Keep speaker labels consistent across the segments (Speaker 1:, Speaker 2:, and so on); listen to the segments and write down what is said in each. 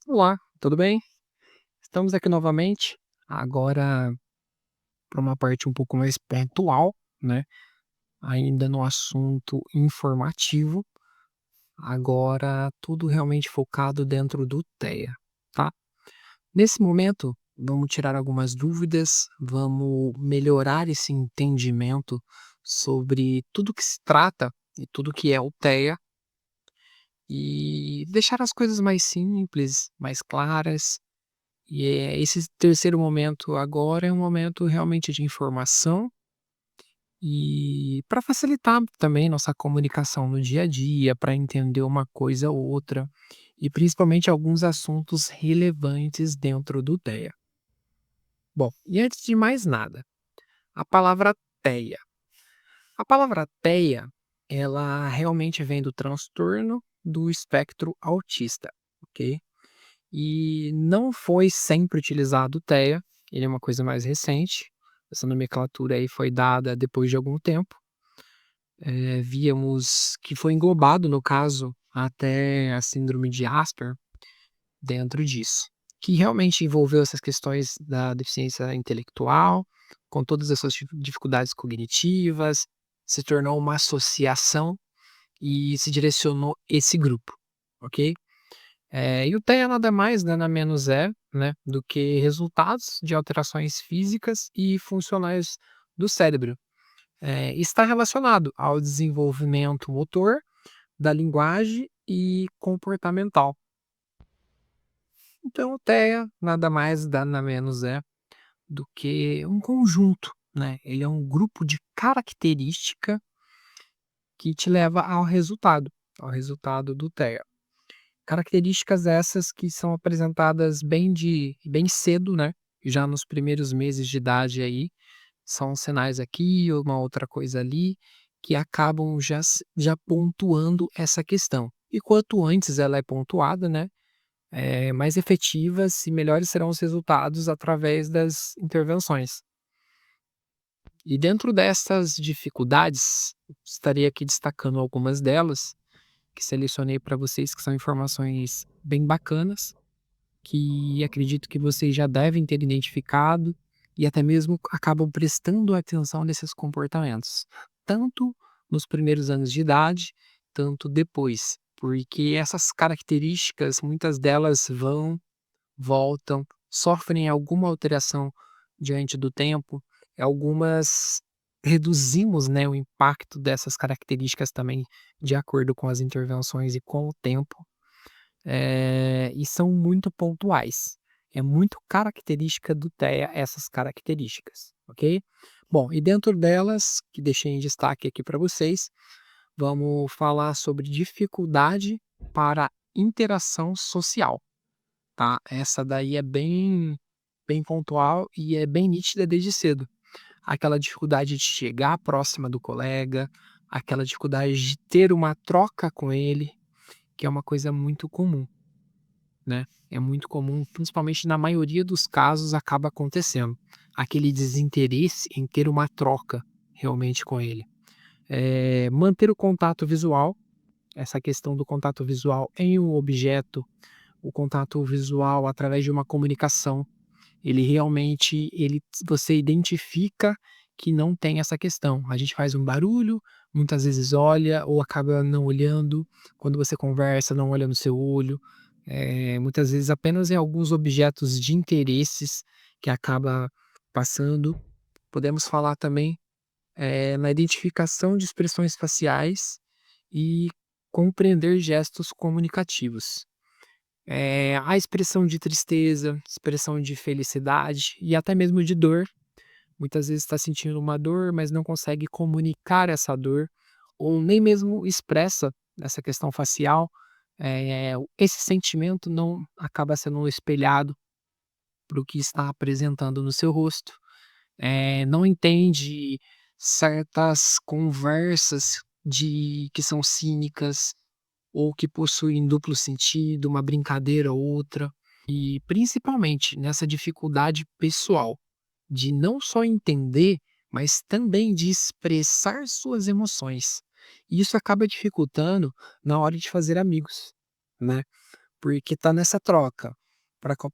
Speaker 1: Olá, tudo bem? Estamos aqui novamente, agora para uma parte um pouco mais pontual, né? Ainda no assunto informativo, agora tudo realmente focado dentro do TEA, tá? Nesse momento, vamos tirar algumas dúvidas, vamos melhorar esse entendimento sobre tudo que se trata e tudo que é o TEA e deixar as coisas mais simples, mais claras. E esse terceiro momento agora é um momento realmente de informação e para facilitar também nossa comunicação no dia a dia, para entender uma coisa ou outra, e principalmente alguns assuntos relevantes dentro do TEA. Bom, e antes de mais nada, a palavra TEA. A palavra TEA, ela realmente vem do transtorno do espectro autista, ok? E não foi sempre utilizado o TEA, ele é uma coisa mais recente, essa nomenclatura aí foi dada depois de algum tempo. Víamos que foi englobado, no caso, até a síndrome de Asper dentro disso, que realmente envolveu essas questões da deficiência intelectual, com todas as suas dificuldades cognitivas, se tornou uma associação e se direcionou esse grupo, ok? E o TEA nada mais, nada menos é, né, do que resultados de alterações físicas e funcionais do cérebro. Está relacionado ao desenvolvimento motor, da linguagem e comportamental. Então, o TEA nada mais, nada menos é do que um conjunto, né? Ele é um grupo de característica que te leva ao resultado do TEA. Características essas que são apresentadas bem cedo, né, já nos primeiros meses de idade aí, são sinais aqui, uma outra coisa ali, que acabam já pontuando essa questão. E quanto antes ela é pontuada, né, mais efetivas e melhores serão os resultados através das intervenções. E dentro dessas dificuldades, estaria aqui destacando algumas delas, que selecionei para vocês, que são informações bem bacanas, que acredito que vocês já devem ter identificado e até mesmo acabam prestando atenção nesses comportamentos, tanto nos primeiros anos de idade, tanto depois, porque essas características, muitas delas vão, voltam, sofrem alguma alteração diante do tempo, algumas reduzimos, né, o impacto dessas características também de acordo com as intervenções e com o tempo. E são muito pontuais. É muito característica do TEA essas características, ok? Bom, e dentro delas, que deixei em destaque aqui para vocês, vamos falar sobre dificuldade para interação social, tá? Essa daí é bem pontual e é bem nítida desde cedo. Aquela dificuldade de chegar próxima do colega, aquela dificuldade de ter uma troca com ele, que é uma coisa muito comum, né, é muito comum, principalmente na maioria dos casos acaba acontecendo, aquele desinteresse em ter uma troca realmente com ele. Manter o contato visual, essa questão do contato visual em um objeto, o contato visual através de uma comunicação, ele realmente você identifica que não tem essa questão. A gente faz um barulho, muitas vezes olha ou acaba não olhando, quando você conversa não olha no seu olho, muitas vezes apenas em alguns objetos de interesses que acaba passando. Podemos falar também, na identificação de expressões faciais e compreender gestos comunicativos. A expressão de tristeza, expressão de felicidade e até mesmo de dor. Muitas vezes está sentindo uma dor, mas não consegue comunicar essa dor, ou nem mesmo expressa essa questão facial. Esse sentimento não acaba sendo espelhado para o que está apresentando no seu rosto. Não entende certas conversas que são cínicas, ou que possuem duplo sentido, uma brincadeira ou outra. E principalmente nessa dificuldade pessoal de não só entender, mas também de expressar suas emoções. E isso acaba dificultando na hora de fazer amigos, né? porque tá nessa troca.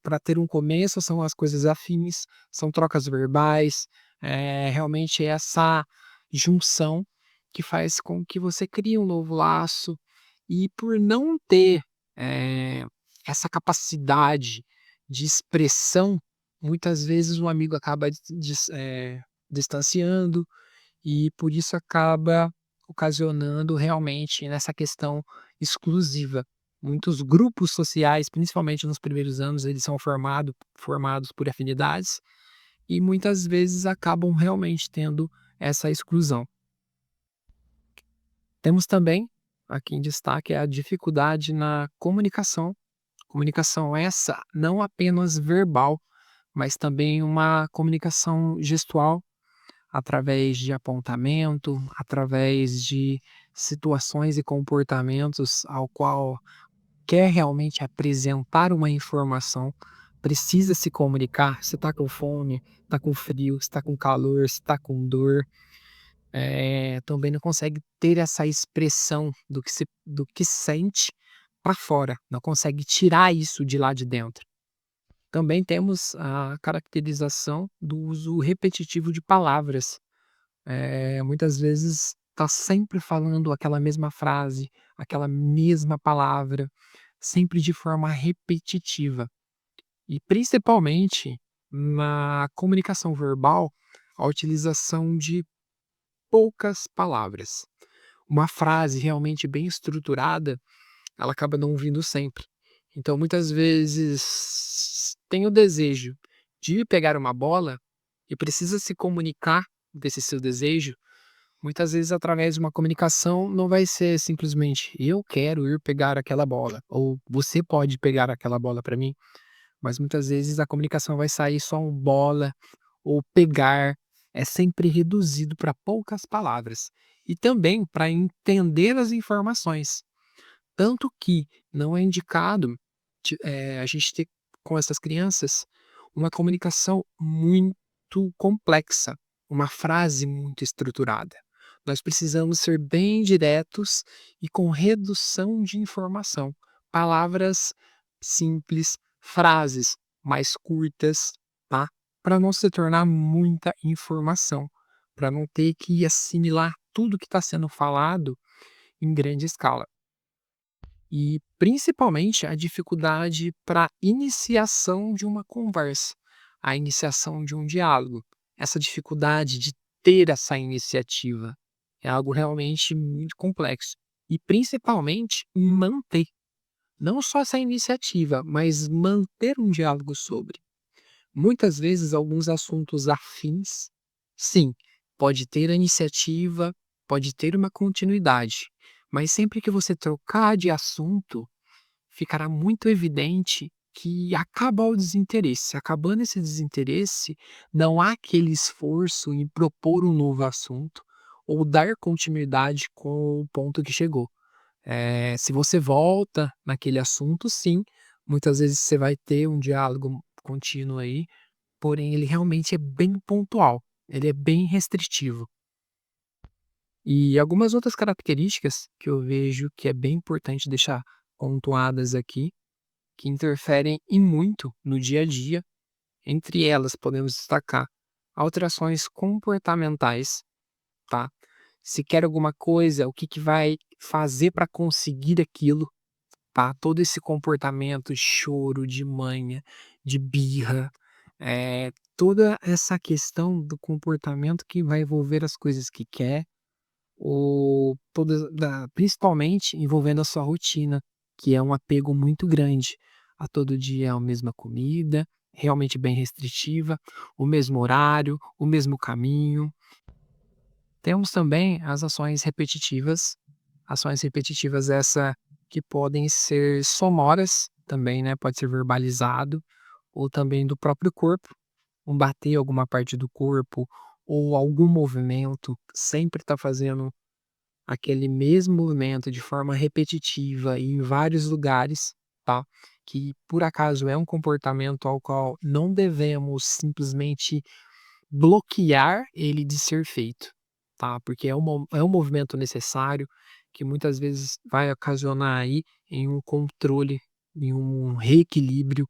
Speaker 1: Para ter um começo são as coisas afins, são trocas verbais, realmente essa junção que faz com que você crie um novo laço, e por não ter, eh, essa capacidade de expressão, muitas vezes um amigo acaba distanciando, e por isso acaba ocasionando realmente nessa questão exclusiva. Muitos grupos sociais, principalmente nos primeiros anos, eles são formados por afinidades e muitas vezes acabam realmente tendo essa exclusão. Temos também, aqui em destaque, a dificuldade na comunicação. Comunicação essa não apenas verbal, mas também uma comunicação gestual, através de apontamento, através de situações e comportamentos ao qual quer realmente apresentar uma informação, precisa se comunicar. Se está com fome, está com frio, se está com calor, se está com dor, também não consegue ter essa expressão do que sente para fora, não consegue tirar isso de lá de dentro. Também temos a caracterização do uso repetitivo de palavras. Muitas vezes está sempre falando aquela mesma frase, aquela mesma palavra, sempre de forma repetitiva. E principalmente na comunicação verbal, a utilização de poucas palavras. Uma frase realmente bem estruturada, ela acaba não vindo sempre. Então, muitas vezes tem o desejo de pegar uma bola e precisa se comunicar desse seu desejo. Muitas vezes, através de uma comunicação, não vai ser simplesmente eu quero ir pegar aquela bola, ou você pode pegar aquela bola para mim, mas muitas vezes a comunicação vai sair só um bola ou pegar, é sempre reduzido para poucas palavras. E também para entender as informações. Tanto que não é indicado a gente ter com essas crianças uma comunicação muito complexa, uma frase muito estruturada. Nós precisamos ser bem diretos e com redução de informação. Palavras simples, frases mais curtas, tá? Para não se tornar muita informação, para não ter que assimilar tudo que está sendo falado em grande escala. E principalmente a dificuldade para iniciação de uma conversa, a iniciação de um diálogo. Essa dificuldade de ter essa iniciativa é algo realmente muito complexo. E principalmente manter, não só essa iniciativa, mas manter um diálogo sobre. Muitas vezes alguns assuntos afins, sim, pode ter a iniciativa, pode ter uma continuidade, mas sempre que você trocar de assunto, ficará muito evidente que acaba o desinteresse. Acabando esse desinteresse, não há aquele esforço em propor um novo assunto ou dar continuidade com o ponto que chegou. Se você volta naquele assunto, sim, muitas vezes você vai ter um diálogo contínuo aí, porém ele realmente é bem pontual, ele é bem restritivo. E algumas outras características que eu vejo que é bem importante deixar pontuadas aqui, que interferem e muito no dia a dia, entre elas podemos destacar alterações comportamentais, tá? Se quer alguma coisa, o que que vai fazer para conseguir aquilo, tá? Todo esse comportamento, choro, de manha, de birra, toda essa questão do comportamento que vai envolver as coisas que quer, ou principalmente envolvendo a sua rotina, que é um apego muito grande a todo dia a mesma comida, realmente bem restritiva, o mesmo horário, o mesmo caminho. Temos também as ações repetitivas essa que podem ser sonoras também, né, pode ser verbalizado, ou também do próprio corpo, um bater alguma parte do corpo, ou algum movimento, sempre está fazendo aquele mesmo movimento de forma repetitiva e em vários lugares, tá, que por acaso é um comportamento ao qual não devemos simplesmente bloquear ele de ser feito, tá, porque é um movimento necessário, que muitas vezes vai ocasionar aí em um controle em um reequilíbrio,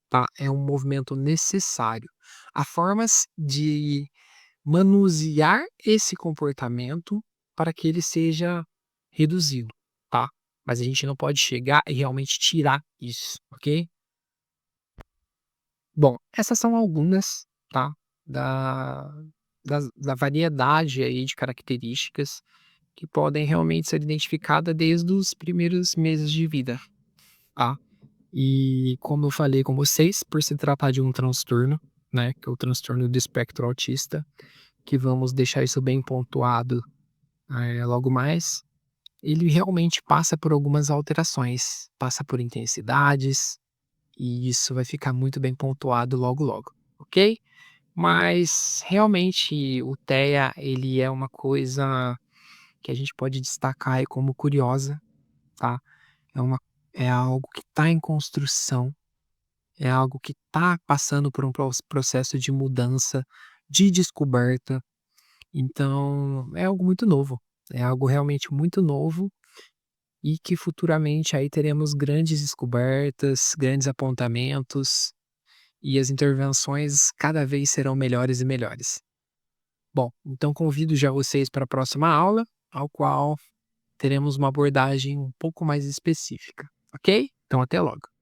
Speaker 1: tá? É um movimento necessário. Há formas de manusear esse comportamento para que ele seja reduzido, tá? Mas a gente não pode chegar e realmente tirar isso, ok? Bom, essas são algumas, tá? Da, da variedade aí de características que podem realmente ser identificadas desde os primeiros meses de vida, tá? E como eu falei com vocês, por se tratar de um transtorno, né, que é o transtorno do espectro autista, que vamos deixar isso bem pontuado, logo mais, ele realmente passa por algumas alterações, passa por intensidades, e isso vai ficar muito bem pontuado logo logo, ok? Mas realmente o TEA ele é uma coisa que a gente pode destacar aí como curiosa, tá? É uma é algo que está em construção, é algo que está passando por um processo de mudança, de descoberta, então é algo muito novo, é algo realmente muito novo e que futuramente aí teremos grandes descobertas, grandes apontamentos e as intervenções cada vez serão melhores e melhores. Bom, então convido já vocês para a próxima aula, ao qual teremos uma abordagem um pouco mais específica, ok? Então até logo.